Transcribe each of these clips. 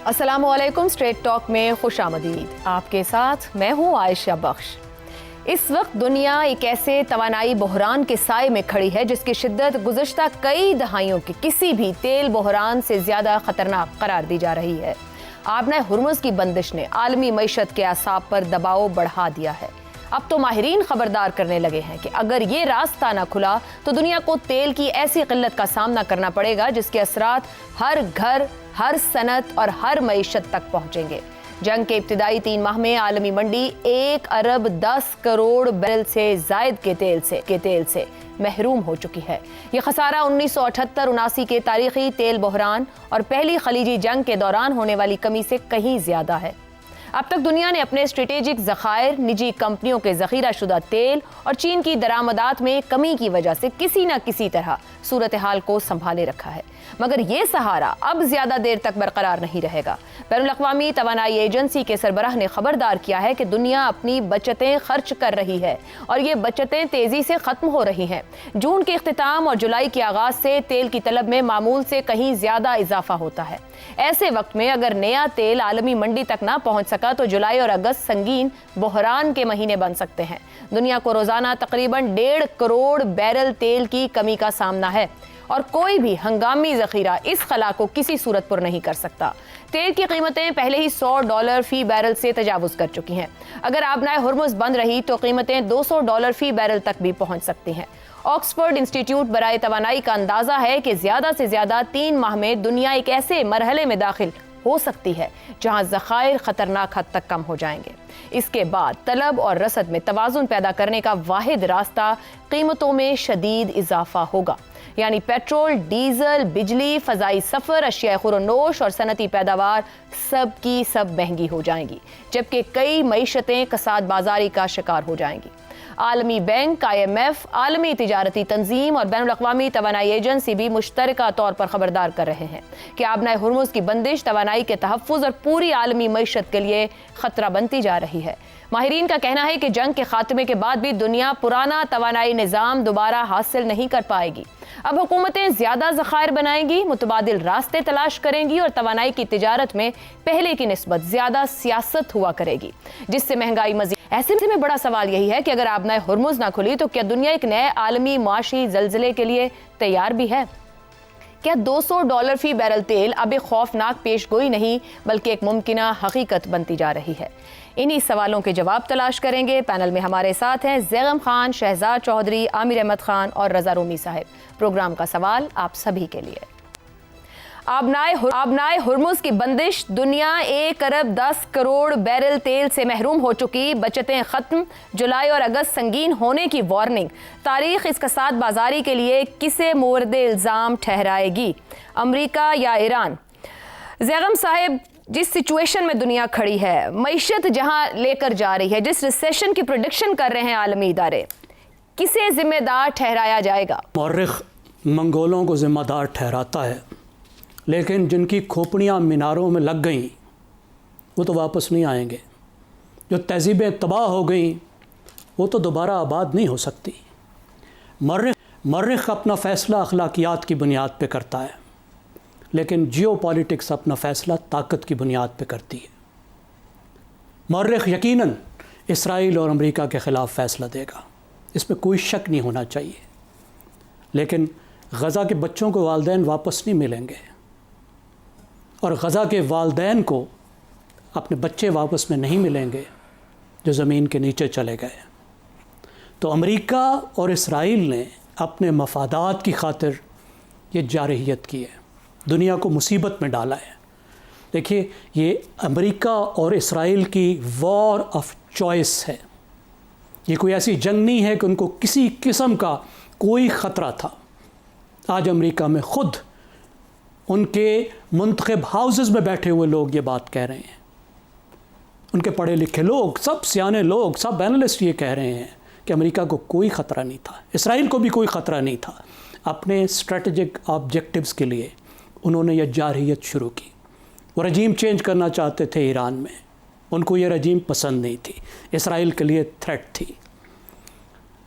अस्सलामुअलैकुम। Straight talk में खुशामदीद। आपके साथ मैं हूँ आयशा बख्श। इस वक्त दुनिया एक ऐसे तवानाई बहरान के साए में खड़ी है जिसकी शिद्दत गुज़श्ता कई दहाइयों के किसी भी तेल बहरान से ज़्यादा ख़तरनाक करार दी जा रही है। आबना हुर्मुज़ की बंदिश ने आलमी मईशत के असाब पर दबाव बढ़ा दिया है। अब तो माहिरीन खबरदार करने लगे हैं कि अगर ये रास्ता ना खुला तो दुनिया को तेल की ऐसी किल्लत का सामना करना पड़ेगा जिसके असरात हर घर, हर सनत और हर मईशत तक पहुंचेंगे। जंग के इब्तिदाई 3 माह में आलमी मंडी 1 अरब 10 करोड़ बैरल से जायद के तेल से महरूम हो चुकी है। ये खसारा 1978-79 के तारीखी तेल बहरान और पहली खलीजी जंग के दौरान होने वाली कमी से कहीं ज्यादा है। अब तक दुनिया ने अपने स्ट्रेटेजिक ज़खायर, निजी कंपनियों के ज़खीरा शुदा तेल और चीन की दरामदात में कमी की वजह से किसी न किसी तरह सूरत हाल को संभाले रखा है, मगर ये सहारा अब ज्यादा देर तक बरकरार नहीं रहेगा। बैनुल-अक़वामी तवानाई एजेंसी के सरबराह ने खबरदार किया है कि दुनिया अपनी बचतें खर्च कर रही है और ये बचतें तेजी से खत्म हो रही हैं। जून के इख्तिताम और जुलाई के आगाज से तेल की तलब में मामूल से कहीं ज्यादा इजाफा होता है। ऐसे वक्त में अगर नया तेल आलमी मंडी तक ना पहुंच सका तो जुलाई और अगस्त संगीन बहरान के महीने बन सकते हैं। दुनिया को रोजाना तकरीबन 1.5 करोड़ बैरल तेल की कमी का सामना है और कोई भी हंगामी जखीरा इस खला को किसी सूरत पर नहीं कर सकता। तेल की कीमतें पहले ही $100 फी बैरल से तजावुज कर चुकी हैं। अगर आबनाए हुर्मुज़ बंद रही तो कीमतें $200 फी बैरल तक भी पहुंच सकती हैं। ऑक्सफोर्ड इंस्टीट्यूट बराए तवानाई का अंदाजा है कि ज्यादा से ज्यादा 3 माह में दुनिया एक ऐसे मरहले में दाखिल हो सकती है जहां ज़खायर खतरनाक हद तक कम हो जाएंगे। इसके बाद तलब और रसद में तवाज़ुन पैदा करने का वाहिद रास्ता कीमतों में शदीद इजाफा होगा, यानी पेट्रोल, डीजल, बिजली, फजाई सफर, अशिया खुरोनोश और सनती पैदावार सब की सब महंगी हो जाएंगी, जबकि कई मईशतें कसाद बाजारी का शिकार हो जाएंगी। आलमी बैंक, IMF, आलमी तिजारती तंजीम और बैनुल-अक़वामी तवानाई एजेंसी भी मुश्तरका तौर पर खबरदार कर रहे हैं कि आबनाए हुर्मुज़ की बंदिश तवानाई के तहफ़्फ़ुज़ और पूरी आलमी मईशत के लिए खतरा बनती जा रही है। माहिरीन का कहना है कि जंग के खात्मे के बाद भी दुनिया पुराना तवानाई निज़ाम दोबारा हासिल नहीं कर पाएगी। अब हुकूमतें ज्यादा ज़खायर बनाएंगी, मुतबादिल रास्ते तलाश करेंगी और तवानाई की तिजारत में पहले की निस्बत ज्यादा सियासत हुआ करेगी, जिससे महंगाई मज़ीद। ऐसे में बड़ा सवाल यही है कि अगर आबनाए हुर्मुज़ ना खुली तो क्या दुनिया एक नए आलमी माशी ज़लज़ले के लिए तैयार भी है? क्या $200 फी बैरल तेल अब एक खौफनाक पेशगोई नहीं बल्कि एक मुमकिना हकीकत बनती जा रही है? इन्हीं सवालों के जवाब तलाश करेंगे। पैनल में हमारे साथ हैं ज़ैगम खान, शहजाद चौधरी, आमिर अहमद खान और रज़ा रूमी साहब। प्रोग्राम का सवाल आप सभी के लिए। आबनाए हुर्मुज़ की बंदिश, दुनिया 1 अरब 10 करोड़ बैरल तेल से महरूम हो चुकी, बचतें खत्म, जुलाई और अगस्त संगीन होने की वार्निंग। तारीख इस कसाद बाजारी के लिए किसे मोर्द इल्ज़ाम ठहराएगी, अमरीका या ईरान? ज़ैगम साहब, जिस सिचुएशन में दुनिया खड़ी है, मईशत जहां लेकर जा रही है, जिस रिसेशन की प्रेडिक्शन कर रहे हैं आलमी इदारे, किसे जिम्मेदार ठहराया जाएगा? मौर्रिख मंगोलों को जिम्मेदार ठहराता है, लेकिन जिनकी खोपड़ियाँ मीनारों में लग गईं वो तो वापस नहीं आएंगे। जो तहज़ीबें तबाह हो गईं वो तो दोबारा आबाद नहीं हो सकती। मर्रिख अपना फ़ैसला अखलाकियात की बुनियाद पे करता है, लेकिन जियोपॉलिटिक्स अपना फ़ैसला ताकत की बुनियाद पे करती है। मर्रिख यकीनन इसराइल और अमेरिका के ख़िलाफ़ फ़ैसला देगा, इसमें कोई शक नहीं होना चाहिए, लेकिन गज़ा के बच्चों को वालिदैन वापस नहीं मिलेंगे और गज़ा के वालिदैन को अपने बच्चे वापस में नहीं मिलेंगे जो ज़मीन के नीचे चले गए। तो अमेरिका और इसराइल ने अपने मफादात की खातिर ये जारहियत की है, दुनिया को मुसीबत में डाला है। देखिए, ये अमेरिका और इसराइल की वॉर ऑफ चॉइस है। ये कोई ऐसी जंग नहीं है कि उनको किसी किस्म का कोई ख़तरा था। आज अमेरिका में ख़ुद उनके मुंतखब हाउसेस में बैठे हुए लोग ये बात कह रहे हैं, उनके पढ़े लिखे लोग, सब सियाने लोग, सब एनालिस्ट ये कह रहे हैं कि अमेरिका को कोई ख़तरा नहीं था, इसराइल को भी कोई ख़तरा नहीं था। अपने स्ट्रेटजिक ऑब्जेक्टिव्स के लिए उन्होंने यह जारहियत शुरू की। वो रजीम चेंज करना चाहते थे ईरान में, उनको ये रजीम पसंद नहीं थी, इसराइल के लिए थ्रेट थी।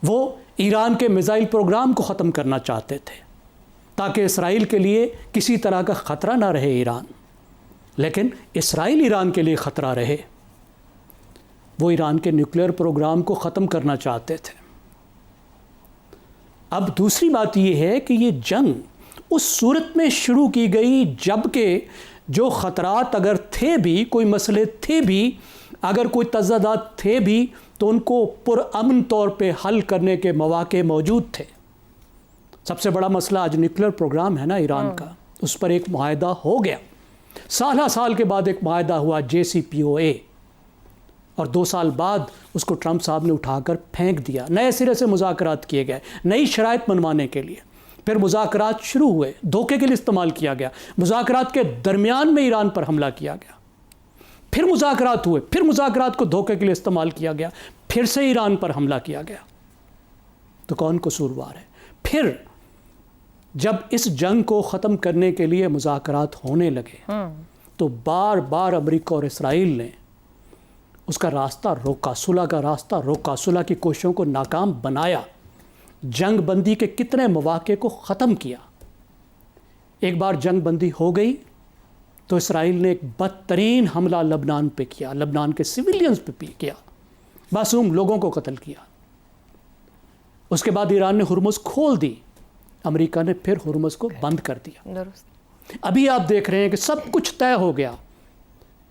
वो ईरान के मिसाइल प्रोग्राम को ख़त्म करना चाहते थे ताकि इसराइल के लिए किसी तरह का ख़तरा ना रहे ईरान। लेकिन इसराइल ईरान के लिए ख़तरा रहे। वो ईरान के न्यूक्लियर प्रोग्राम को ख़त्म करना चाहते थे। अब दूसरी बात ये है कि ये जंग उस सूरत में शुरू की गई जबकि जो ख़तरात अगर थे भी, कोई मसले थे भी, अगर कोई तज़ादात थे भी, तो उनको पुरअमन तौर पे हल करने के मौके मौजूद थे। सबसे बड़ा मसला आज न्यूक्लियर प्रोग्राम है ना ईरान का, उस पर एक मुआहदा हो गया। साल के बाद एक मुआहदा हुआ JCPOA, और 2 साल बाद उसको ट्रंप साहब ने उठाकर फेंक दिया। नए सिरे से मुज़ाकरात किए गए नई शराइत मनवाने के लिए। फिर मुज़ाकरात शुरू हुए, धोखे के लिए इस्तेमाल किया गया। मुज़ाकरात के दरमियान में ईरान पर हमला किया गया। फिर मुज़ाकरात हुए, फिर मुज़ाकरात को धोखे के लिए इस्तेमाल किया गया, फिर से ईरान पर हमला किया गया। तो कौन कसूरवार है? फिर जब इस जंग को ख़त्म करने के लिए मुज़ाकरात होने लगे तो बार बार अमेरिका और इसराइल ने उसका रास्ता रोका, सुलह का रास्ता रोका, सुलह की कोशिशों को नाकाम बनाया, जंग बंदी के कितने मौके को ख़त्म किया। एक बार जंग बंदी हो गई तो इसराइल ने एक बदतरीन हमला लबनान पे किया, लबनान के सिविलियंस पे भी किया, मासूम लोगों को कत्ल किया। उसके बाद ईरान ने हुर्मुज़ खोल दी, अमेरिका ने फिर हुर्मुज़ को बंद कर दिया। अभी आप देख रहे हैं कि सब कुछ तय हो गया।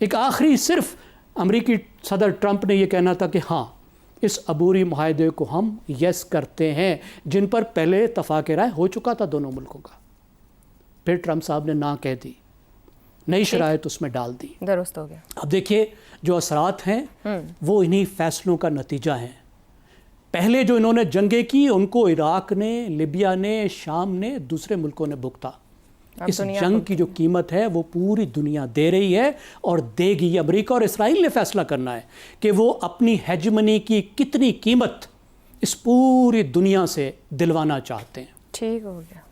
एक आखिरी सिर्फ अमेरिकी सदर ट्रंप ने यह कहना था कि हाँ, इस अबूरी मुआहदे को हम यस करते हैं, जिन पर पहले इत्तफ़ाक़ राय हो चुका था दोनों मुल्कों का। फिर ट्रंप साहब ने ना कह दी, नई शराइत उसमें डाल दी, दुरुस्त हो गया। अब देखिए जो असरात हैं वो इन्हीं फैसलों का नतीजा है। पहले जो इन्होंने जंगें की उनको इराक ने, लिबिया ने, शाम ने, दूसरे मुल्कों ने भुगता। इस जंग की जो कीमत है वो पूरी दुनिया दे रही है और देगी। अमेरिका और इसराइल ने फैसला करना है कि वो अपनी हेजमनी की कितनी कीमत इस पूरी दुनिया से दिलवाना चाहते हैं। ठीक हो गया।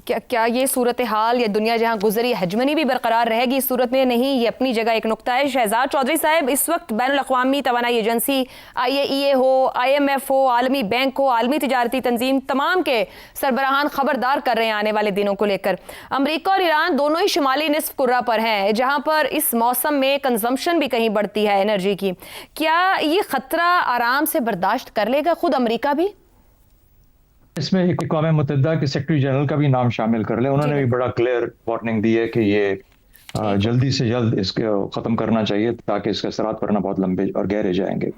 क्या ये सूरत हाल या दुनिया जहां गुजरी हेजमनी भी बरकरार रहेगी इस सूरत में? नहीं, ये अपनी जगह एक नुक्ता है। शहजाद चौधरी साहब, इस वक्त बैनुल-अक़वामी तवानाई एजेंसी IAEA हो, IMF हो, आलमी बैंक हो, आलमी तिजारती तंजीम, तमाम के सरबराहान खबरदार कर रहे हैं आने वाले दिनों को लेकर। अमरीका और ईरान दोनों ही शुमाली निस्फ कुर्रा पर हैं, जहाँ पर इस मौसम में कंजम्पशन भी कहीं बढ़ती है एनर्जी की। क्या ये ख़तरा आराम से बर्दाश्त कर लेगा खुद अमरीका भी? इसमें अक़वाम मुत्तहिदा के सेक्रेटरी जनरल का भी नाम शामिल कर ले। उन्होंने भी बड़ा क्लियर वार्निंग दी है कि ये जल्दी से जल्द इसको ख़त्म करना चाहिए ताकि इसके असरात पड़ना बहुत लंबे और गहरे जाएंगे।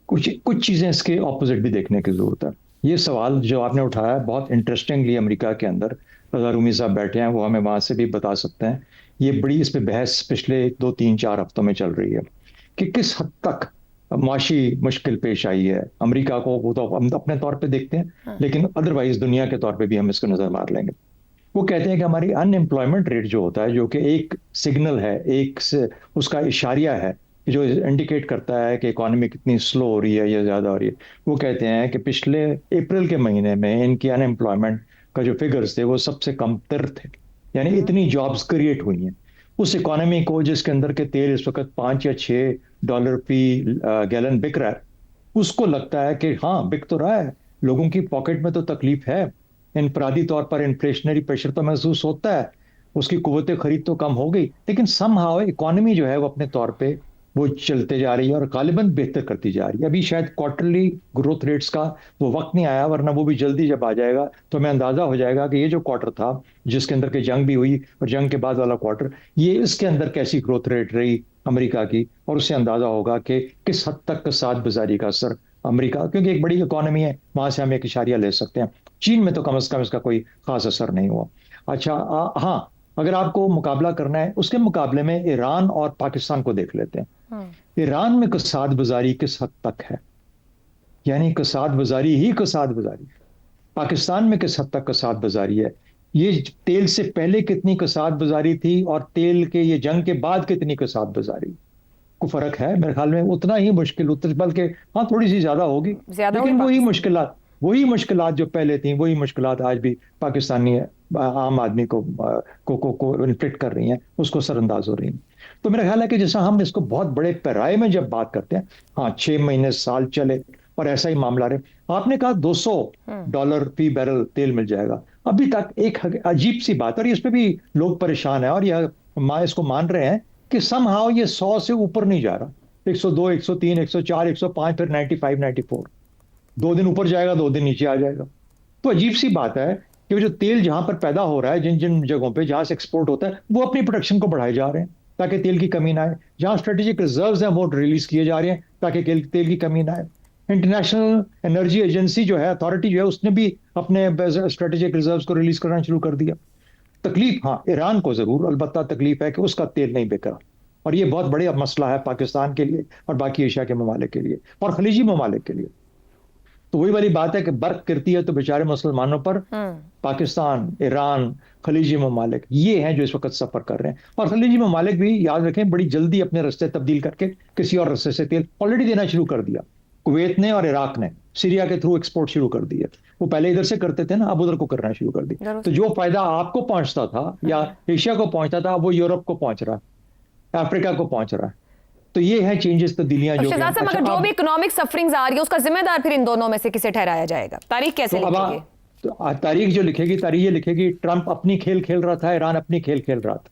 कुछ चीज़ें इसके ऑपोजिट भी देखने की ज़रूरत है। ये सवाल जो आपने उठाया बहुत इंटरेस्टिंगली अमेरिका के अंदर रज़ा रूमी साहब बैठे हैं, वो हमें वहाँ से भी बता सकते हैं। ये बड़ी इस पर बहस पिछले 2-3-4 हफ्तों में चल रही है कि किस हद तक माशी मुश्किल पेश आई है अमेरिका को। वो तो हम अपने तौर पे देखते हैं, लेकिन अदरवाइज दुनिया के तौर पे भी हम इसको नजर मार लेंगे। वो कहते हैं कि हमारी अनएम्प्लॉयमेंट रेट जो होता है, जो कि एक सिग्नल है, एक से उसका इशारिया है जो इंडिकेट करता है कि इकोनॉमी कितनी स्लो हो रही है या ज़्यादा हो रही है। वो कहते हैं कि पिछले अप्रैल के महीने में इनकी अनएम्प्लॉयमेंट का जो फिगर्स थे वो सबसे कम तर थे, यानी इतनी जॉब्स क्रिएट हुई हैं। उस इकोनॉमी को जिसके अंदर के तेल इस वक्त $5 या $6 फी गैलन बिक रहा है, उसको लगता है कि हाँ बिक तो रहा है, लोगों की पॉकेट में तो तकलीफ है, इनफरादी तौर पर इन्फ्लेशनरी प्रेशर तो महसूस होता है, उसकी कुव्वत खरीद तो कम हो गई, लेकिन समहाउ इकोनॉमी जो है वो अपने तौर पे वो चलते जा रही है और गालिबन बेहतर करती जा रही है। अभी शायद क्वार्टरली ग्रोथ रेट्स का वो वक्त नहीं आया, वरना वो भी जल्दी जब आ जाएगा तो हमें अंदाजा हो जाएगा कि ये जो क्वार्टर था जिसके अंदर के जंग भी हुई और जंग के बाद वाला क्वार्टर, ये इसके अंदर कैसी ग्रोथ रेट रही अमेरिका की, और उससे अंदाजा होगा कि किस हद तक साथ बाजारी का असर अमेरिका, क्योंकि एक बड़ी इकोनॉमी है, वहां से हम एक इशारिया ले सकते हैं। चीन में तो कम से कम इसका कोई खास असर नहीं हुआ। अच्छा, हाँ, अगर आपको मुकाबला करना है उसके मुकाबले में ईरान और पाकिस्तान को देख लेते हैं। ईरान में कसाद बाजारी किस हद तक है, यानी कसाद बाजारी ही कसाद बाजारी। पाकिस्तान में किस हद तक कसाद बाजारी है, ये तेल से पहले कितनी कसाद बाजारी थी और तेल के ये जंग के बाद कितनी कसाद बाजारी, को फर्क है मेरे ख्याल में उतना ही मुश्किल, बल्कि हाँ थोड़ी सी ज्यादा होगी, लेकिन वही मुश्किलात जो पहले थी वही मुश्किलात आज भी पाकिस्तानी आम आदमी को इन्फ्लिक्ट कर रही हैं, उसको सरअंदाज हो रही हैं। तो मेरा ख्याल है कि जैसा हम इसको बहुत बड़े पैराए में जब बात करते हैं, हाँ 6 महीने साल चले और ऐसा ही मामला रहे। आपने कहा $200 फी बैरल तेल मिल जाएगा, अभी तक एक अजीब सी बात, और इस पे भी लोग परेशान है और यह इसको मान रहे हैं कि समहाउ ये 100 से ऊपर नहीं जा रहा, 102, 103, 104, 105, फिर 95, 94। 2 दिन ऊपर जाएगा, 2 दिन नीचे आ जाएगा। तो अजीब सी बात है कि जो तेल जहां पर पैदा हो रहा है, जिन जिन जगहों पे जहां से एक्सपोर्ट होता है, वो अपनी प्रोडक्शन को बढ़ाए जा रहे हैं ताकि तेल की कमी ना आए। जहां स्ट्रेटेजिक रिजर्व्स हैं वो रिलीज किए जा रहे हैं ताकि तेल की कमी ना आए। इंटरनेशनल एनर्जी एजेंसी जो है, अथॉरिटी जो है, उसने भी अपने स्ट्रेटेजिक रिजर्व्स को रिलीज करना शुरू कर दिया। तकलीफ हाँ ईरान को जरूर अलबत्ता तकलीफ है कि उसका तेल नहीं बिक रहा, और ये बहुत बड़ा मसला है पाकिस्तान के लिए और बाकी एशिया के ममालिक के लिए और खलीजी ममालिक के लिए। तो वही वाली बात है कि बर्फ गिरती है तो बेचारे मुसलमानों पर पाकिस्तान, ईरान, खलीजी ममालिक ये हैं जो इस वक्त सफर कर रहे हैं। और खलीजी ममालिक भी याद रखें बड़ी जल्दी अपने रास्ते तब्दील करके किसी और रास्ते से तेल ऑलरेडी देना शुरू कर दिया। कुवैत ने और इराक ने सीरिया के थ्रू एक्सपोर्ट शुरू कर दिया। वो पहले इधर से करते थे ना, अब उधर को करना शुरू कर दिया। तो जो फायदा आपको पहुंचता था या एशिया को पहुंचता था, वो यूरोप को पहुंच रहा है, अफ्रीका को पहुंच रहा है। तो ये है चेंजेस, तब्दीलियां जो शहजाद साहब, मगर जो भी इकोनॉमिक सफरिंग्स आ रही है उसका जिम्मेदार फिर इन दोनों में से किसे ठहराया जाएगा? तारीख कैसे लिखेगी? तो तारीख जो लिखेगी, तारीख ये लिखेगी ट्रंप अपनी खेल खेल रहा था, ईरान अपनी खेल खेल रहा था।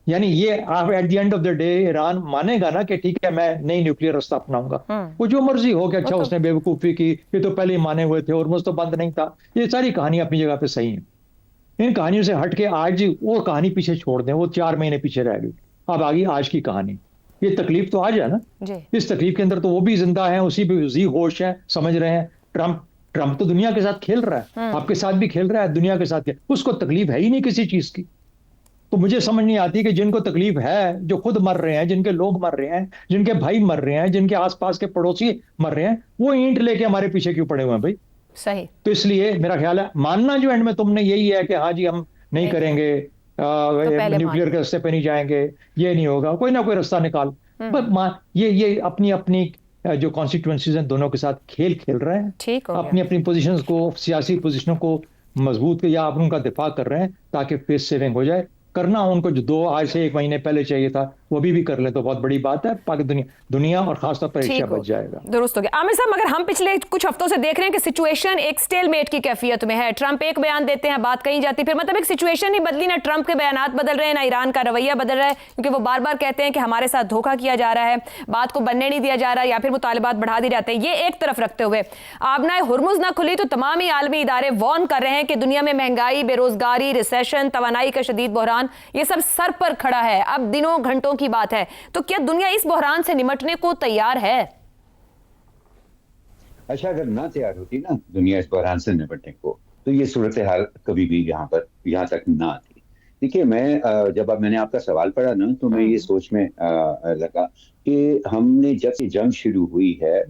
यानी ये आप at the end of the day Iran मानेगा ना कि ठीक है मैं नई न्यूक्लियर रास्ता अपनाऊंगा, वो जो मर्जी हो कि अच्छा उसने बेवकूफी की, ये तो पहले ही माने हुए थे, और मुझ तो बंद नहीं था। ये सारी कहानी अपनी जगह पे सही है। इन कहानियों से हट के आज वो कहानी पीछे छोड़ दें, वो 4 महीने पीछे रह गई। अब आ गई आज की कहानी। ये तकलीफ तो आज है ना जी। इस तकलीफ के अंदर तो वो भी जिंदा है, उसी भी उसी होश है, समझ रहे हैं। ट्रंप तो दुनिया के साथ खेल रहा है, आपके साथ भी खेल रहा है, दुनिया के साथ उसको तकलीफ है ही नहीं किसी चीज की। तो मुझे समझ नहीं आती कि जिनको तकलीफ है, जो खुद मर रहे हैं, जिनके लोग मर रहे हैं, जिनके भाई मर रहे हैं, जिनके आसपास के पड़ोसी मर रहे हैं, वो ईंट लेके हमारे पीछे क्यों पड़े हुए हैं भाई? सही। तो इसलिए मेरा ख्याल है मानना जो एंड में तुमने यही है कि हाँ जी हम नहीं करेंगे, न्यूक्लियर के रास्ते पे नहीं जाएंगे, ये नहीं होगा, कोई ना कोई रास्ता निकाल। बस ये अपनी अपनी जो कॉन्स्टिट्यूएंसीज हैं दोनों के साथ खेल खेल रहे हैं, अपनी अपनी पोजीशंस को, सियासी पोजीशनों को मजबूत या उनका दिफा कर रहे हैं ताकि फेस सेविंग हो जाए। करना उनको जो आज से 1 महीने पहले चाहिए था वो भी कर ले तो बहुत बड़ी बात है। पाकिस्तान दुनिया और खासतौर पर एशिया बच जाएगा। दुरुस्त हो गया। आमिर साहब, मगर हम पिछले कुछ हफ्तों से देख रहे हैं कि सिचुएशन एक स्टेलमेट की कैफियत में है। ट्रंप एक बयान देते हैं, बात कहीं जाती, फिर मतलब एक सिचुएशन ही बदली, ना ट्रंप के बयानात बदल रहे हैं, ना ईरान का रवैया बदल रहा है, क्योंकि वो बार बार कहते हैं कि हमारे साथ धोखा किया जा रहा है, बात को बनने नहीं दिया जा रहा, या फिर मुतालिबात बढ़ा दिए जाते हैं। ये एक तरफ रखते हुए आबनाए हुर्मुज ना खुली तो तमाम ही आलमी इदारे वार्न कर रहे हैं कि दुनिया में महंगाई, बेरोजगारी, रिसेशन, तवानाई का शदीद बहरान, ये सब सर पर खड़ा है। अब दिनों घंटों की बात है। तो क्या दुनिया इस बहरान से निपटने को तैयार है? अच्छा, अगर ना तैयार होती ना दुनिया इस बहरान से निपटने को, तो ये सूरत हाल कभी भी यहाँ तक ना आती। देखिए, मैंने आपका सवाल पढ़ा ना, तो मैं ये सोच में लगा कि हमने जब से जंग शुरू हुई है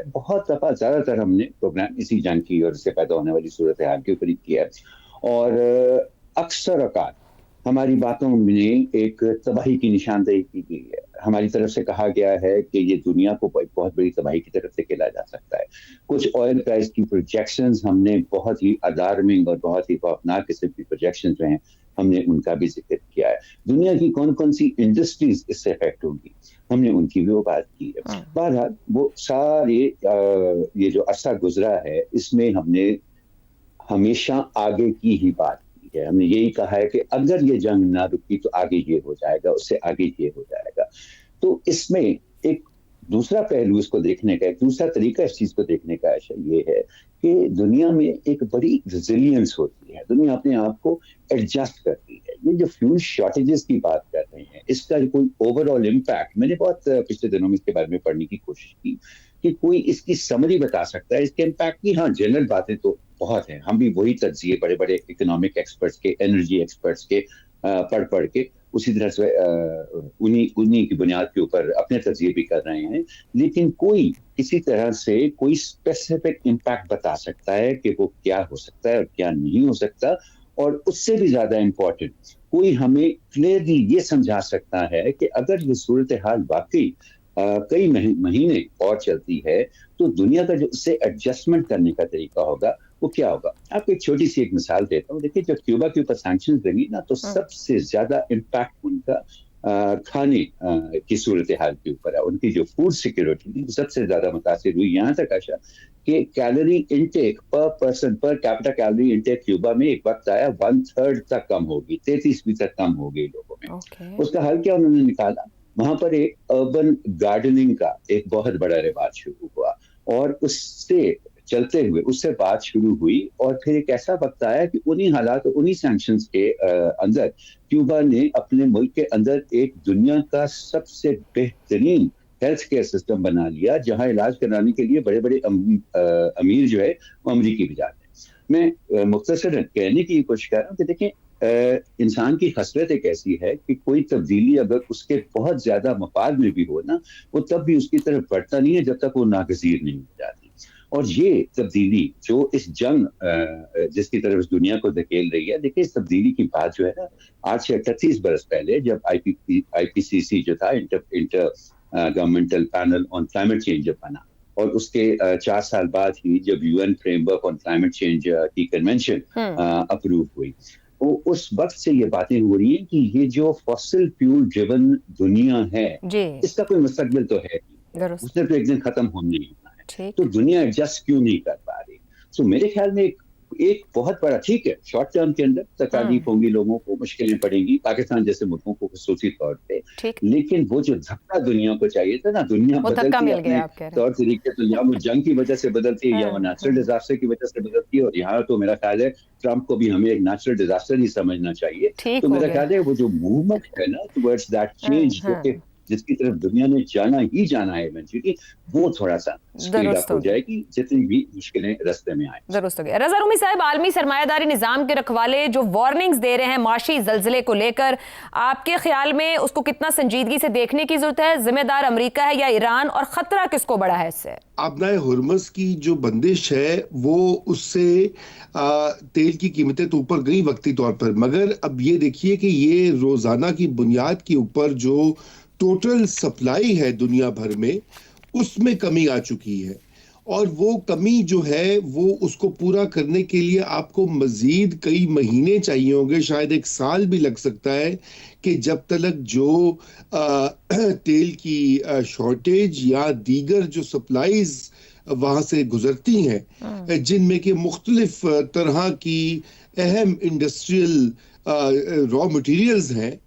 बहुत दफा ज्यादातर हमने प्रोग्राम इसी जंग की और इससे पैदा होने वाली सूरत हाल के ऊपर ही किया है। और अक्सर औकात हमारी बातों में एक तबाही की निशानदेही की गई है। हमारी तरफ से कहा गया है कि ये दुनिया को बहुत बड़ी तबाही की तरफ से खेला जा सकता है। कुछ ऑयल प्राइस की प्रोजेक्शंस हमने बहुत ही अलार्मिंग और बहुत ही खौफनाक किस्म की प्रोजेक्शंस जो हैं हमने उनका भी जिक्र किया है। दुनिया की कौन कौन सी इंडस्ट्रीज इससे इफेक्ट होंगी हमने उनकी भी बात की है। बहरहाल वो सारे ये जो अरसा गुजरा है इसमें हमने हमेशा आगे की ही बात की है। हमने यही कहा है कि अगर ये जंग ना रुकी तो आगे ये हो जाएगा, उससे आगे ये हो जाएगा। तो इसमें एक दूसरा पहलू इसको देखने का, एक दूसरा तरीका इस चीज को देखने का ये है कि दुनिया में एक बड़ी रेजिलियंस होती है, दुनिया अपने आप को एडजस्ट करती है। ये जो फ्यूल शॉर्टेजेस की बात कर रहे हैं, इसका कोई ओवरऑल इम्पैक्ट, मैंने बहुत पिछले दिनों में इसके बारे में पढ़ने की कोशिश की कि कोई इसकी समरी बता सकता है इसके इम्पैक्ट की। हाँ, जनरल बातें तो बहुत हैं, हम भी वही तज्जिए बड़े बड़े इकोनॉमिक एक्सपर्ट्स के, एनर्जी एक्सपर्ट्स के पढ़ के उसी तरह से उन्हीं की बुनियाद के ऊपर अपने तज्जिए भी कर रहे हैं। लेकिन कोई किसी तरह से कोई स्पेसिफिक इम्पैक्ट बता सकता है कि वो क्या हो सकता है और क्या नहीं हो सकता, और उससे भी ज्यादा इम्पोर्टेंट कोई हमें क्लियरली ये समझा सकता है कि अगर ये सूरत हाल वाकई कई महीने और चलती है तो दुनिया का जो उससे एडजस्टमेंट करने का तरीका होगा वो क्या होगा। आपको एक छोटी सी एक मिसाल देता हूँ। देखिए, जब क्यूबा के ऊपर सैंक्शंस लगी ना, तो सबसे ज्यादा इम्पैक्ट उनका खाने की सूरत हाल के ऊपर है। उनकी जो फूड सिक्योरिटी थी सबसे ज्यादा मुतासिर हुई। यहाँ तक आशा कि कैलोरी इनटेक पर person per capita calorie intake Cuba में एक वक्त आया 1/3 तक कम होगी, 33% कम हो गई लोगों। में। ओके। उसका हल क्या उन्होंने निकाला, वहां पर एक अर्बन गार्डनिंग का एक बहुत बड़ा रिवाज शुरू हुआ, और उससे चलते हुए उससे बात शुरू हुई, और फिर एक ऐसा वक्त आया कि उन्हीं हालात, उन्हीं सैंक्शंस के अंदर क्यूबा ने अपने मुल्क के अंदर एक दुनिया का सबसे बेहतरीन हेल्थ केयर सिस्टम बना लिया, जहां इलाज कराने के लिए बड़े बड़े अमीर जो है वो अमरीकी भी जाते हैं। मैं मुख्तसरन कहने की कोशिश कर रहा हूँ कि देखें, इंसान की हसरत एक ऐसी है कि कोई तब्दीली अगर उसके बहुत ज्यादा मफाद में भी हो ना, वो तब भी उसकी तरफ बढ़ता नहीं है जब तक वो नागजीर नहीं हो जाती। और ये तब्दीली जो इस जंग जिसकी तरफ इस दुनिया को धकेल रही है, देखिए इस तब्दीली की बात जो है ना, आज से 38 बरस पहले जब आईपीसीसी जो था, inter governmental panel on climate change जब बना, और उसके 4 साल बाद ही जब UN framework on climate change की कन्वेंशन अप्रूव हुई, वो उस वक्त से ये बातें हो रही हैं कि ये जो फॉसिल फ्यूल ड्रिवन दुनिया है, इसका कोई मुस्तकबिल तो है नहीं, उसने तो एक दिन खत्म होने ही होना है। तो दुनिया एडजस्ट क्यों नहीं कर पा रही? तो मेरे ख्याल में एक बहुत बड़ा, ठीक है शॉर्ट टर्म के अंदर तकलीफ होंगी, लोगों को मुश्किलें पड़ेंगी, पाकिस्तान जैसे मुल्कों को खसूसी तौर पे, लेकिन वो जो धक्का दुनिया को चाहिए था ना, दुनिया बदलती है अपने तौर तरीके, तो या वो जंग की वजह से बदलती है या वो नेचुरल डिजास्टर की वजह से बदलती है। और यहाँ तो मेरा ख्याल है ट्रंप को भी हमें एक नेचुरल डिजास्टर ही समझना चाहिए। तो मेरा ख्याल है वो जो मूवमेंट है ना टुवर्ड्स दैट चेंज, जिसकी तरफ दुनिया ने जाना ही जाना है इवेंचुअली, वो थोड़ा सा स्पीड अप हो जाएगी जितनी भी मुश्किलें रास्ते में आए। दुरुस्त हो गया। रज़ा रूमी साहब, आलमी सरमायादारी निजाम के रखवाले जो वार्निंग्स दे रहे हैं माशी जल्जले को लेकर, आपके ख्याल में उसको कितना संजीदगी से देखने की जरूरत है? जिम्मेदार अमेरिका है या ईरान, और खतरा किसको बड़ा है इससे? आबनाए हुर्मुज़ की जो बंदिश है वो उससे तेल की कीमतें तो ऊपर गई वक्ती तौर पर, मगर अब ये देखिए कि ये रोजाना की बुनियाद के ऊपर जो टोटल सप्लाई है दुनिया भर में, उसमें कमी आ चुकी है, और वो कमी जो है वो उसको पूरा करने के लिए आपको मजीद कई महीने चाहिए होंगे, शायद 1 साल भी लग सकता है, कि जब तक जो तेल की शॉर्टेज या दीगर जो सप्लाईज वहां से गुजरती हैं, जिनमें कि मुख्तलिफ तरह की अहम इंडस्ट्रियल रॉ मटेरियल्स हैं,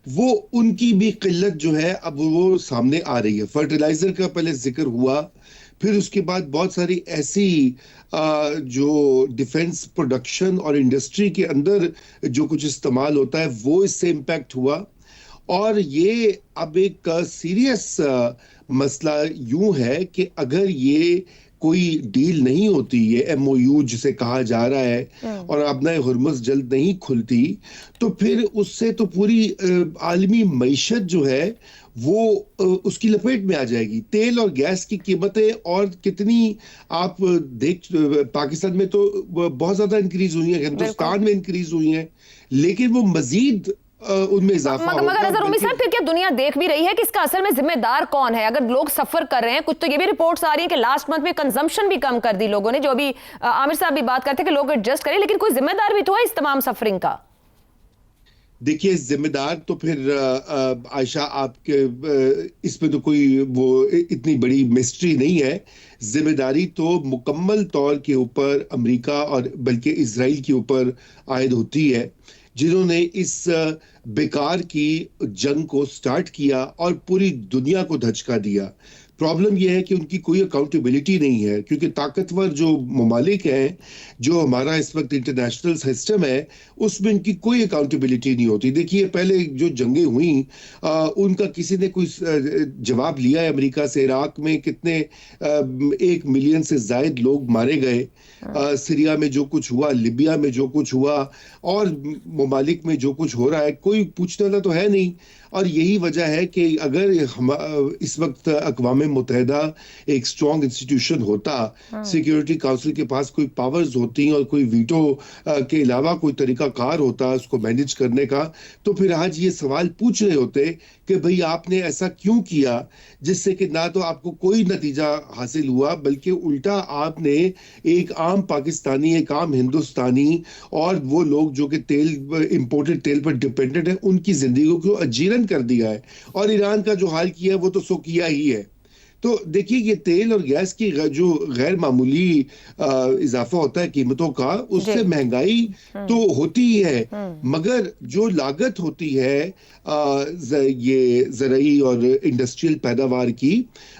वो उनकी भी किल्लत जो है अब वो सामने आ रही है। फर्टिलाइजर का पहले जिक्र हुआ, फिर उसके बाद बहुत सारी ऐसी जो डिफेंस प्रोडक्शन और इंडस्ट्री के अंदर जो कुछ इस्तेमाल होता है वो इससे इम्पैक्ट हुआ, और ये अब एक सीरियस मसला यूं है कि अगर ये कोई डील नहीं होती, ये एमओयू जिसे कहा जा रहा है, और आबनाए हुर्मुज़ जल्द नहीं खुलती, तो फिर उससे तो पूरी आलमी मईशत जो है वो उसकी लपेट में आ जाएगी। तेल और गैस की कीमतें और कितनी आप पाकिस्तान में तो बहुत ज्यादा इंक्रीज हुई है, हिंदुस्तान में इंक्रीज हुई है, लेकिन वो मजीद उनमें इजाफा होगा। मगर रज़ा रूमी साहब, फिर क्या दुनिया देख भी रही है कि इसका असल में जिम्मेदार कौन है? अगर लोग सफर कर रहे हैं, कुछ तो ये भी रिपोर्ट्स आ रही हैं कि लास्ट मंथ में कंजम्पशन भी कम कर दी लोगों ने, जो अभी आमिर साहब भी बात करते हैं कि लोग एडजस्ट करें, लेकिन कोई जिम्मेदार भी तो है इस तमाम सफरिंग का। देखिए जिम्मेदार तो फिर आयशा आपके इसमें तो कोई वो इतनी बड़ी मिस्ट्री नहीं है। जिम्मेदारी तो मुकम्मल तौर के ऊपर अमेरिका और बल्कि इजराइल के ऊपर आयद होती है, जिन्होंने इस बेकार की जंग को स्टार्ट किया और पूरी दुनिया को धचका दिया। प्रॉब्लम यह है कि उनकी कोई अकाउंटेबिलिटी नहीं है, क्योंकि ताकतवर जो ममालिक हैं, जो हमारा इस वक्त इंटरनेशनल सिस्टम है, उसमें इनकी कोई अकाउंटेबिलिटी नहीं होती। देखिए पहले जो जंगें हुई उनका किसी ने कोई जवाब लिया है अमेरिका से? इराक में कितने 1 मिलियन से ज्यादा लोग मारे गए, सीरिया में जो कुछ हुआ, लिबिया में जो कुछ हुआ, और ममालिक में जो कुछ हो रहा है, कोई पूछने वाला तो है नहीं। और यही वजह है कि अगर हम इस वक्त अक़वाम मुत्तहिदा एक स्ट्रॉन्ग इंस्टीट्यूशन होता, सिक्योरिटी काउंसिल के पास कोई पावर्स होती और कोई वीटो के अलावा कोई तरीका कार होता उसको मैनेज करने का, तो फिर आज ये सवाल पूछ रहे होते कि भाई आपने ऐसा क्यों किया, जिससे कि ना तो आपको कोई नतीजा हासिल हुआ, बल्कि उल्टा आपने एक आम पाकिस्तानी, एक आम हिंदुस्तानी और वो लोग जो कि तेल, इंपोर्टेड तेल पर डिपेंडेंट है, उनकी जिंदगी को अजीरन कर दिया है। और ईरान का जो हाल किया है वो तो सो किया ही है। तो देखिए ये तेल और गैस की जो गैर मामूली इजाफा होता है कीमतों का, उससे महंगाई तो होती ही है, मगर जो लागत होती है ये ज़राई और इंडस्ट्रियल पैदावार की,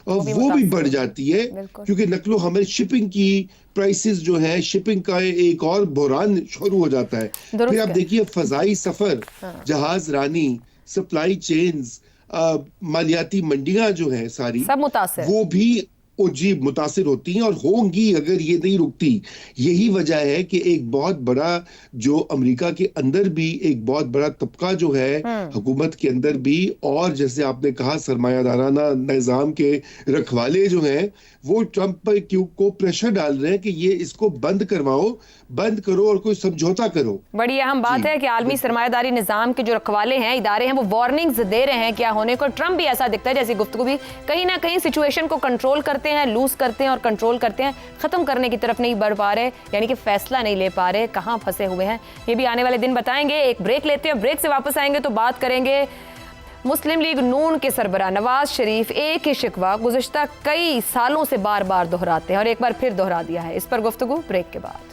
वो भी बढ़ जाती है, क्योंकि नकलो हमें शिपिंग की प्राइसेस जो है, शिपिंग का एक और बहरान शुरू हो जाता है। फिर आप देखिए फजाई सफर, जहाज रानी, सप्लाई चेन्स, मालियाती मंडियां जो हैं सारी, सब मुतासिर, वो भी जी मुतासिर होती हैं और होंगी अगर ये नहीं रुकती। यही वजह है कि एक बहुत बड़ा जो अमेरिका के अंदर भी एक बहुत बड़ा तबका जो है हुकूमत के अंदर भी, और जैसे आपने कहा सरमायादाराना निजाम के रखवाले जो हैं, वो ट्रंप पर को प्रेशर डाल रहे हैं कि ये इसको बंद करवाओ, बंद करो और कोई समझौता करो। बड़ी अहम बात है कि आलमी सरमायादारी निजाम के जो रखवाले हैं, इदारे हैं, वो वार्निंग्स दे रहे हैं क्या होने को। ट्रंप भी ऐसा दिखता है जैसी गुफ्तगू भी कहीं ना कहीं सिचुएशन को कंट्रोल करते हैं, लूज करते हैं और कंट्रोल करते हैं, खत्म करने की तरफ नहीं बढ़ पा रहे, यानी कि फैसला नहीं ले पा रहे, कहां फंसे हुए हैं ये भी आने वाले दिन बताएंगे। एक ब्रेक लेते हैं, ब्रेक से वापस आएंगे तो बात करेंगे मुस्लिम लीग नून के सरबराह नवाज शरीफ एक ही शिकवा गुज़िश्ता कई सालों से बार बार दोहराते हैं और एक बार फिर दोहरा दिया है। इस पर गुफ्तगू ब्रेक के बाद।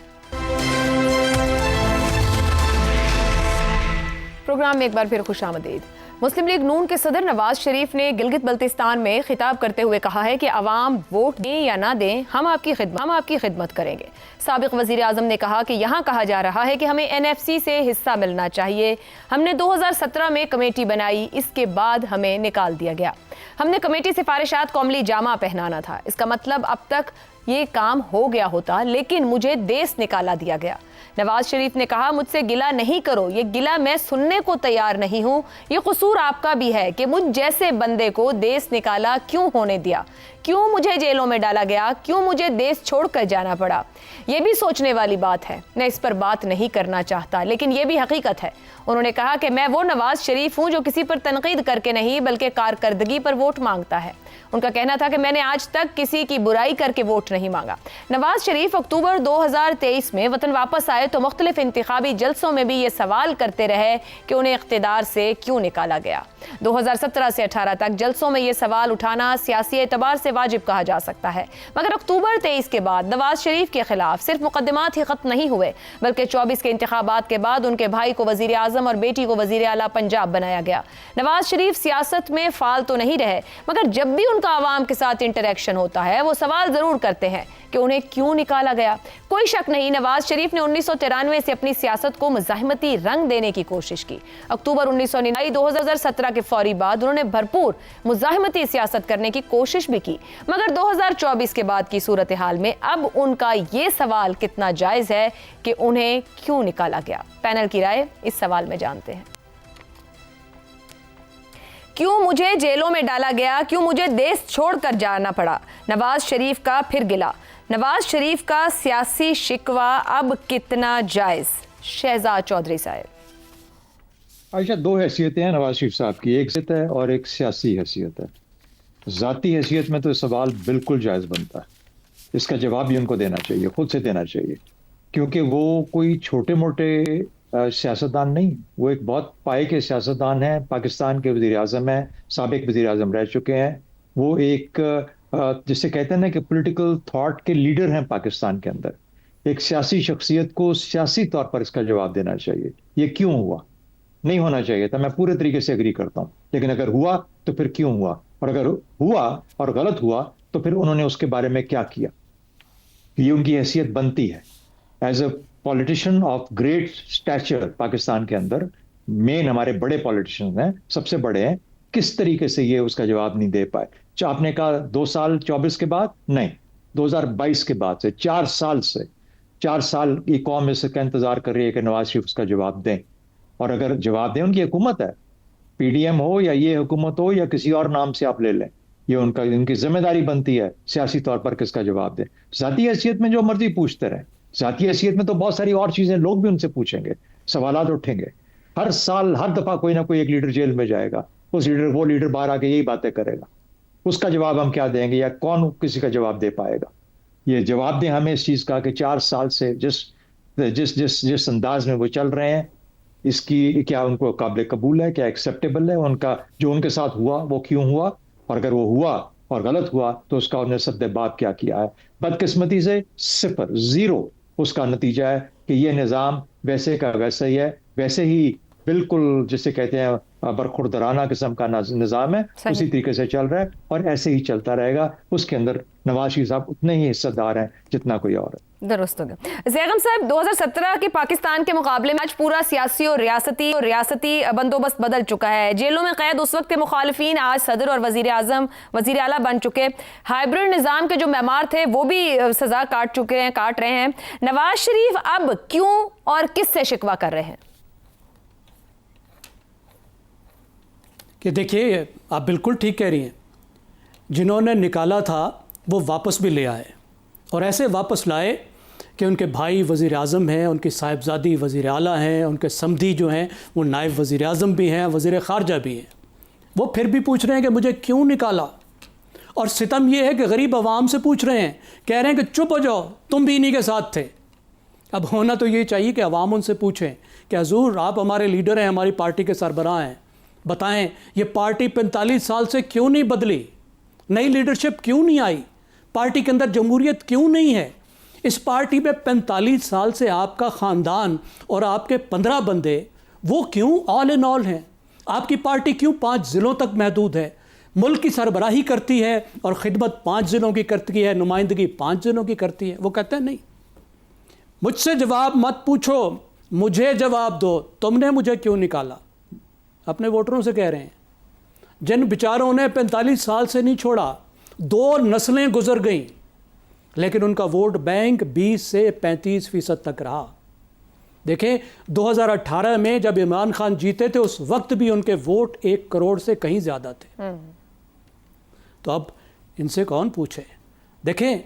प्रोग्राम में एक बार फिर खुशामदीद। मुस्लिम लीग नून के सदर नवाज शरीफ ने गिलगित बल्तिस्तान में खिताब करते हुए कहा है कि अवाम वोट दें या ना दें, हम आपकी खिदमत करेंगे। साबिक वजीर आजम ने कहा कि यहाँ कहा जा रहा है कि हमें NFC से हिस्सा मिलना चाहिए। हमने 2017 में कमेटी बनाई, इसके बाद हमें निकाल दिया गया। हमने कमेटी सिफारिशात कौमली जामा पहनाना था, इसका मतलब अब तक ये काम हो गया होता, लेकिन मुझे देश निकाला दिया गया। नवाज शरीफ ने कहा, मुझसे गिला नहीं करो, ये गिला मैं सुनने को तैयार नहीं हूँ। ये कसूर आपका भी है कि मुझ जैसे बंदे को देश निकाला क्यों होने दिया, क्यों मुझे जेलों में डाला गया, क्यों मुझे देश छोड़कर जाना पड़ा। ये भी सोचने वाली बात है। मैं इस पर बात नहीं करना चाहता, लेकिन ये भी हकीकत है। उन्होंने कहा कि मैं वो नवाज शरीफ हूँ जो किसी पर तनकीद करके नहीं बल्कि कारकर्दगी पर वोट मांगता है। उनका कहना था कि मैंने आज तक किसी की बुराई करके वोट नहीं मांगा। नवाज शरीफ अक्टूबर 2023 में वतन वापस आए तो मुख्तलिफ इंतखाबी जलसों में भी ये सवाल करते रहे कि उन्हें इख्तिदार से क्यों निकाला गया। 2017 से 18 तक जलसों में ये सवाल उठाना सियासी एतबार से वाजिब कहा जा सकता है, मगर अक्टूबर 23 के बाद नवाज शरीफ के खिलाफ सिर्फ मुकदमात ही खत्म नहीं हुए, बल्कि 24 के इंतखाबात के बाद उनके भाई को वजीर आजम और बेटी को वजीर आला पंजाब बनाया गया। नवाज शरीफ सियासत में फाल तो नहीं रहे, मगर जब भी उनका आवाम के साथ इंटरेक्शन होता है वो सवाल जरूर करते हैं कि उन्हें क्यों निकाला गया। कोई शक नहीं, नवाज शरीफ ने 1993 से अपनी सियासत को मुजाहिमती रंग देने की कोशिश की। अक्टूबर 1999 2017 के फौरी बाद उन्होंने भरपूर मुजाहिमती सियासत करने की कोशिश भी की, मगर 2024 के बाद की सूरत हाल में अब उनका ये सवाल कितना जायज है कि उन्हें क्यों निकाला गया। पैनल की राय इस सवाल में जानते हैं। क्यों मुझे जेलों में डाला गया, क्यों मुझे देश छोड़कर जाना पड़ा, नवाज शरीफ का फिर गिला, नवाज शरीफ का सियासी शिकवा अब कितना जायज। शहजाद चौधरी साहब। आयशा, दो हैसियतें हैं नवाज शरीफ साहब की, एक हैसियत है और एक सियासी हैसियत है। ज़ाती हैसियत में तो सवाल बिल्कुल जायज़ बनता है, इसका जवाब भी उनको देना चाहिए, खुद से देना चाहिए, क्योंकि वो कोई छोटे मोटे सियासतदान नहीं, वो एक बहुत पाए के सियासतदान हैं। पाकिस्तान के वज़ीर आज़म हैं, साबिक वज़ीर आज़म रह चुके हैं। वो एक जिसे कहते हैं ना कि पॉलिटिकल थॉट के लीडर हैं पाकिस्तान के अंदर। एक सियासी शख्सियत को सियासी तौर पर इसका जवाब देना चाहिए। ये क्यों हुआ, नहीं होना चाहिए था, मैं पूरे तरीके से एग्री करता हूँ, लेकिन अगर हुआ तो फिर क्यों हुआ, और अगर हुआ और गलत हुआ तो फिर उन्होंने उसके बारे में क्या किया। ये उनकी हैसियत बनती है as a politician of great stature. Pakistan के अंदर मेन हमारे बड़े पॉलिटिशियन हैं, सबसे बड़े हैं, किस तरीके से ये उसका जवाब नहीं दे पाए। आपने कहा 2 साल 24 के बाद, नहीं 2022 के बाद से 4 साल ये कौम इसका इंतजार कर रही है कि नवाज शरीफ उसका जवाब दें, और अगर जवाब दें, उनकी हुकूमत है, PDM हो या ये हुकूमत हो या किसी और नाम से आप ले लें, ये उनकी जिम्मेदारी बनती है सियासी तौर पर किसका जवाब दें। ज़ाती हैसियत में जो मर्जी पूछते रहे, ज़ाती हैसियत में तो बहुत सारी और चीज़ें लोग भी उनसे पूछेंगे, सवालात उठेंगे। हर साल हर दफ़ा कोई ना कोई एक लीडर जेल में जाएगा, वो लीडर बाहर आके यही बातें करेगा, उसका जवाब हम क्या देंगे, या कौन किसी का जवाब दे पाएगा। ये जवाब दें हमें इस चीज़ का कि 4 साल से जिस अंदाज में वो चल रहे हैं, इसकी क्या उनको काबिल कबूल है, क्या एक्सेप्टेबल है, उनका जो उनके साथ हुआ वो क्यों हुआ, और अगर वो हुआ और गलत हुआ तो उसका उन्हें सद्देबाब क्या किया है। बदकिस्मती से 0 0 उसका नतीजा है कि ये निज़ाम वैसे का वैसा ही है, वैसे ही बिल्कुल जिसे कहते हैं बरखुरदराना किस्म का निज़ाम है, सही। उसी तरीके से चल रहा है और ऐसे ही चलता रहेगा। उसके अंदर नवाज शरीफ साहब उतने ही हिस्सेदार हैं जितना कोई और है। दुरुस्त हो गया। ज़ैगम साहब, 2017 के पाकिस्तान के मुकाबले में आज पूरा सियासी और रियासती बंदोबस्त बदल चुका है। जेलों में कैद उस वक्त के मुखालिफिन आज सदर और वजीर आजम वजीर आला बन चुके। हाइब्रिड निज़ाम के जो मेमार थे वो भी सजा काट रहे हैं। नवाज शरीफ अब क्यों और किससे शिकवा कर रहे हैं? कि देखिए, आप बिल्कुल ठीक कह रही हैं, जिन्होंने निकाला था वो वापस भी ले आए, और ऐसे वापस लाए कि उनके भाई वज़ीर आज़म हैं, उनकी साहिबजादी वज़ीर आला हैं, उनके समधी जो हैं वो नायब वज़ीर आज़म भी हैं, वज़ीर ख़ारजा भी हैं। वो फिर भी पूछ रहे हैं कि मुझे क्यों निकाला। और सितम ये है कि गरीब आवाम से पूछ रहे हैं, कह रहे हैं कि चुप हो जाओ, तुम भी इन्हीं के साथ थे। अब होना तो ये चाहिए कि आवाम उनसे पूछें कि हुज़ूर आप हमारे लीडर हैं, हमारी पार्टी के सरबराह हैं, बताएं ये पार्टी 45 साल से क्यों नहीं बदली, नई लीडरशिप क्यों नहीं आई, पार्टी के अंदर जमहूरियत क्यों नहीं है। इस पार्टी में 45 साल से आपका ख़ानदान और आपके 15 बंदे वो क्यों ऑल इन ऑल हैं। आपकी पार्टी क्यों 5 ज़िलों तक महदूद है, मुल्क की सरबराही करती है और ख़िदमत 5 ज़िलों की करती है, नुमाइंदगी 5 ज़िलों की करती है। वो कहते हैं नहीं, मुझसे जवाब मत पूछो, मुझे जवाब दो, तुमने मुझे क्यों निकाला। अपने वोटरों से कह रहे हैं, जिन बेचारों ने 45 साल से नहीं छोड़ा, 2 नस्लें गुजर गईं, लेकिन उनका वोट बैंक 20 से 35% तक रहा। देखें 2018 में जब इमरान खान जीते थे उस वक्त भी उनके वोट 1 करोड़ से कहीं ज़्यादा थे। तो अब इनसे कौन पूछे। देखें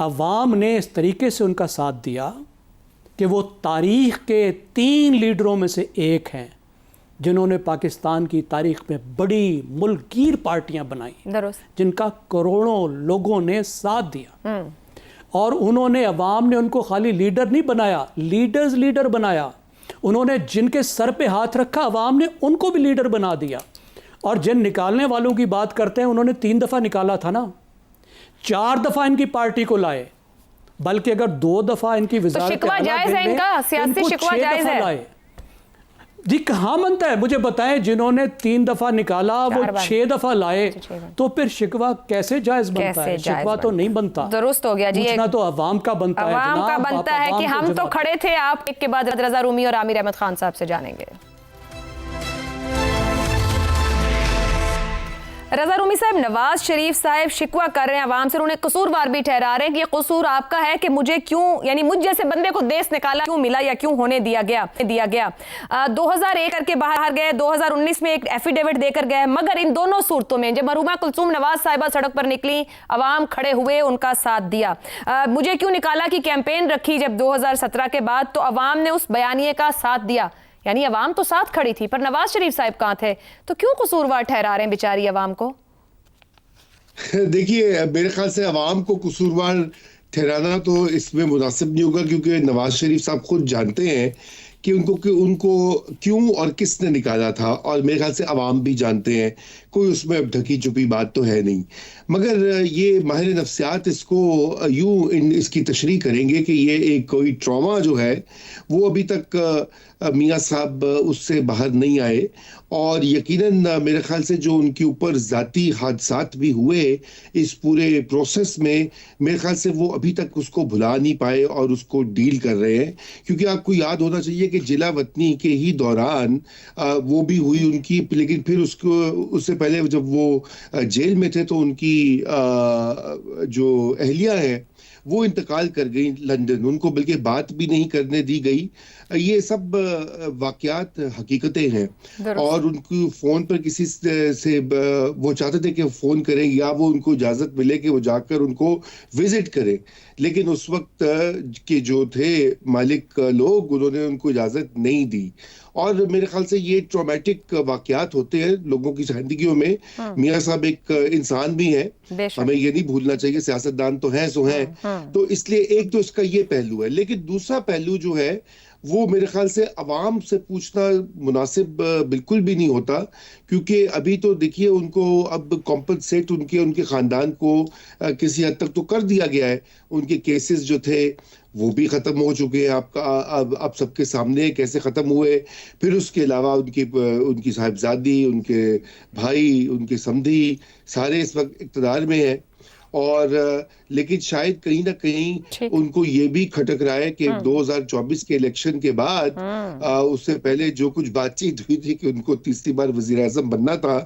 अवाम ने इस तरीके से उनका साथ दिया कि वो तारीख़ के 3 लीडरों में से एक हैं जिन्होंने पाकिस्तान की तारीख में बड़ी मुल्कगीर पार्टियां बनाई, जिनका करोड़ों लोगों ने साथ दिया। और उन्होंने, अवाम ने उनको खाली लीडर नहीं बनाया, लीडर बनाया। उन्होंने जिनके सर पे हाथ रखा अवाम ने उनको भी लीडर बना दिया। और जिन निकालने वालों की बात करते हैं, उन्होंने 3 दफ़ा निकाला था ना, 4 दफ़ा इनकी पार्टी को लाए, बल्कि अगर 2 दफ़ा इनकी तो शिकवा जायज़ है, इनका सियासी शिकवा जायज़ है जी। कहाँ बनता है मुझे बताएं, जिन्होंने 3 दफ़ा निकाला वो 6 दफ़ा लाए, तो फिर शिकवा कैसे जायज़ बनता है? शिकवा तो नहीं बनता। दुरुस्त हो गया जी। पूछना तो अवाम का बनता है, अवाम का बनता है कि हम तो खड़े थे। आप एक के बाद रजा रूमी और आमिर अहमद खान साहब से जानेंगे। रजा रूमी साहब, नवाज शरीफ साहब शिकवा कर रहे हैं अवाम से, उन्हें कसूरवार भी ठहरा रहे हैं कि ये कसूर आपका है कि मुझे क्यों, यानी मुझ जैसे बंदे को देश निकाला क्यों मिला या क्यों होने दिया गया 2001 करके बाहर गए, 2019 में एक एफिडेविट देकर गए। मगर इन दोनों सूरतों में जब मरहूमा कुलसूम नवाज साहिबा सड़क पर निकली, अवाम खड़े हुए, उनका साथ दिया। मुझे क्यों निकाला की कैंपेन रखी जब 2017 के बाद, तो अवाम ने उस बयानिए का साथ दिया, यानी अवाम तो साथ खड़ी थी। पर नवाज शरीफ साहब कहाँ थे? तो क्यों कसूरवार ठहरा रहे हैं बेचारी अवाम को? देखिए, मेरे ख्याल से अवाम को कसूरवार ठहराना तो इसमें मुनासिब नहीं होगा, क्योंकि नवाज शरीफ साहब खुद जानते हैं कि उनको क्यों और किसने निकाला था, और मेरे ख्याल से अवाम भी जानते हैं, कोई उसमें अब ढकी छुपी बात तो है नहीं। मगर ये माहिर नफ्सियात इसको इसकी तशरीह करेंगे कि ये एक कोई ट्रॉमा जो है वो अभी तक मियाँ साहब उससे बाहर नहीं आए, और यकीनन मेरे ख्याल से जो उनके ऊपर ज़ाती हादसात भी हुए इस पूरे प्रोसेस में, मेरे ख्याल से वो अभी तक उसको भुला नहीं पाए और उसको डील कर रहे हैं। क्योंकि आपको याद होना चाहिए कि जिला वतनी के ही दौरान वो भी हुई उनकी, लेकिन फिर उससे पहले जब वो जेल में थे तो उनकी जो अहलिया है वो इंतकाल कर गई लंदन, उनको बल्कि बात भी नहीं करने दी गई। ये सब वाकयात हकीकतें हैं। और उनको फ़ोन पर किसी से वो चाहते थे कि फ़ोन करें या वो उनको इजाज़त मिले कि वो जाकर उनको विज़िट करें, लेकिन उस वक्त के जो थे मालिक लोग, उन्होंने उनको इजाज़त नहीं दी। और मेरे ख्याल से ये ट्रॉमेटिक वाकयात होते हैं लोगों की जिंदगियों में। मियाँ साहब एक इंसान भी हैं, हमें ये नहीं भूलना चाहिए, सियासतदान तो हैं सो हैं, तो इसलिए एक तो इसका ये पहलू है, लेकिन दूसरा पहलू जो है वो मेरे ख्याल से अवाम से पूछना मुनासिब बिल्कुल भी नहीं होता, क्योंकि अभी तो देखिए उनको अब कॉम्पनसेट उनके खानदान को किसी हद तक तो कर दिया गया है। उनके केसेस जो थे वो भी खत्म हो चुके हैं, आपका अब सबके सामने कैसे खत्म हुए। फिर उसके अलावा उनकी साहिबजादी, उनके भाई, उनके समधी सारे इस वक्त इक़्तिदार में हैं। और लेकिन शायद कहीं ना कहीं उनको ये भी खटक रहा है कि 2024 के इलेक्शन के बाद उससे पहले जो कुछ बातचीत हुई थी कि उनको तीसरी बार वजीर आजम बनना था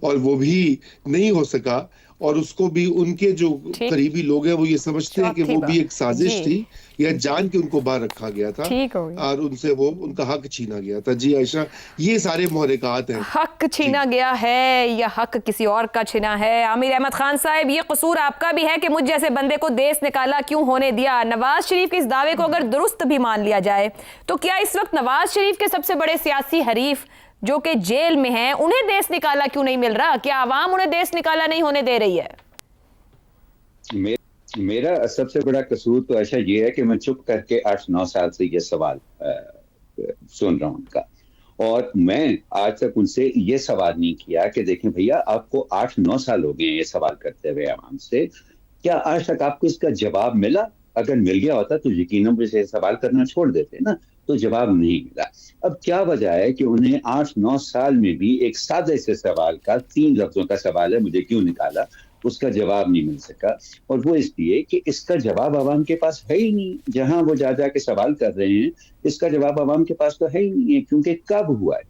और वो भी नहीं हो सका, और उसको भी उनके जो करीबी लोग हैं वो ये समझते हैं कि वो भी एक साजिश थी या जान के उनको बाहर रखा गया था और उनसे वो उनका हक छीना गया था। जी आयशा, ये सारे मुहर्रिकात हैं। हक छीना गया है या हक किसी और का छीना है? आमिर अहमद खान साहब, ये कसूर आपका भी है कि मुझ जैसे बंदे को देश निकाला क्यों होने दिया? नवाज शरीफ के इस दावे को अगर दुरुस्त भी मान लिया जाए तो क्या इस वक्त नवाज शरीफ के सबसे बड़े सियासी हरीफ जो कि जेल में हैं उन्हें देश निकाला क्यों नहीं मिल रहा? क्या आवाम उन्हें देश निकाला नहीं होने दे रही है? मेरा सबसे बड़ा कसूर तो ऐसा ये है कि मैं चुप करके 8-9 साल से ये सवाल सुन रहा हूं उनका, और मैं आज तक उनसे ये सवाल नहीं किया कि देखें भैया, आपको 8-9 साल हो गए ये सवाल करते हुए आवाम से, क्या आज तक आपको इसका जवाब मिला? अगर मिल गया होता तो यकीनन मुझे सवाल करना छोड़ देते ना, तो जवाब नहीं मिला। अब क्या वजह है कि उन्हें 8-9 साल में भी एक सादे से सवाल का 3 लफ्जों का सवाल है, मुझे क्यों निकाला, उसका जवाब नहीं मिल सका। और वो इसलिए कि इसका जवाब आवाम के पास है ही नहीं। जहां वो जा के सवाल कर रहे हैं, इसका जवाब आवाम के पास तो है ही नहीं है, क्योंकि कब हुआ है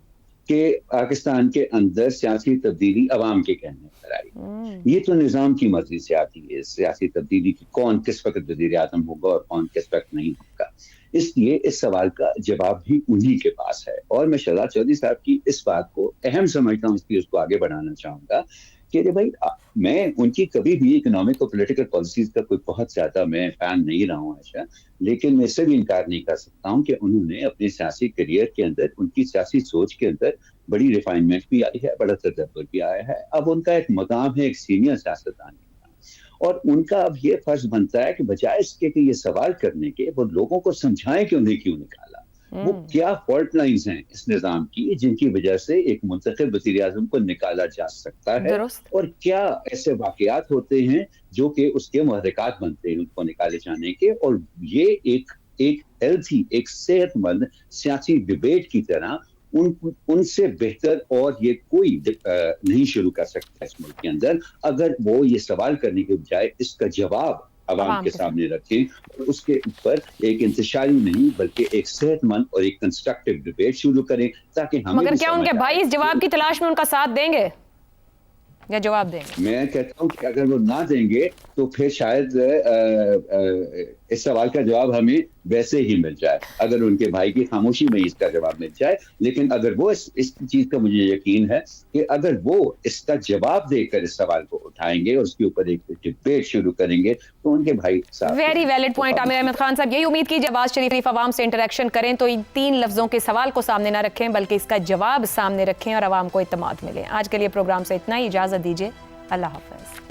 कि पाकिस्तान के अंदर सियासी तब्दीली आवाम के कहने पर आई। ये तो निजाम की मर्जी से आती है सियासी तब्दीली की, कौन किस वक्त वजीर आजम होगा और कौन किस वक्त नहीं होगा। इसलिए इस सवाल का जवाब भी उन्हीं के पास है। और मैं शहजाद चौधरी साहब की इस बात को अहम समझता हूँ, इसलिए उसको आगे बढ़ाना चाहूंगा कि भाई, मैं उनकी कभी भी इकोनॉमिक और पॉलिटिकल पॉलिसीज का कोई बहुत ज्यादा मैं फैन नहीं रहा हूँ आयशा, लेकिन मैं इससे भी इनकार नहीं कर सकता हूँ कि उन्होंने अपने सियासी करियर के अंदर, उनकी सियासी सोच के अंदर बड़ी रिफाइनमेंट भी आई है, बड़ा तदब्बर भी आया है। अब उनका एक मकाम है एक सीनियर सियासतदान का, और उनका अब ये फर्ज बनता है कि बजाय इसके कि ये सवाल करने के, वो लोगों को समझाएं कि उन्हें क्यों निकाला, वो क्या फॉल्ट लाइंस हैं इस निजाम की जिनकी वजह से एक मुंतखब वज़ीर आज़म को निकाला जा सकता है, और क्या ऐसे वाकयात होते हैं जो कि उसके मुहर्रिकात बनते हैं उनको निकाले जाने के। और ये एक हेल्थी, एक सेहतमंद सियासी डिबेट की तरह उनसे बेहतर और ये कोई नहीं शुरू कर सकता इस मुल्क के अंदर, अगर वो ये सवाल करने के बजाय इसका जवाब आवाम के सामने रखें और उसके ऊपर एक इंतशारी नहीं बल्कि एक सेहतमंद और एक कंस्ट्रक्टिव डिबेट शुरू करें, ताकि हमें। मगर क्या उनके भाई इस जवाब की तलाश में उनका साथ देंगे या जवाब देंगे? मैं कहता हूं कि अगर वो ना देंगे तो फिर शायद इस सवाल का जवाब हमें वैसे ही मिल जाए, अगर उनके भाई की खामोशी में इसका जवाब मिल जाए। लेकिन अगर वो इस चीज का मुझे यकीन है कि अगर वो इसका जवाब देकर इस सवाल को उठाएंगे और उसके ऊपर एक डिबेट शुरू करेंगे तो उनके भाई साहब। Very valid point Aamir Ahmed Khan साहब। यही उम्मीद की नवाज शरीफ आवाम से इंटरेक्शन करें तो इन 3 लफ्जों के सवाल को सामने ना रखें बल्कि इसका जवाब सामने रखें और आवाम को इत्मीनान मिले। आज के लिए प्रोग्राम से इतना ही, इजाजत दीजिए, अल्लाह हाफिज।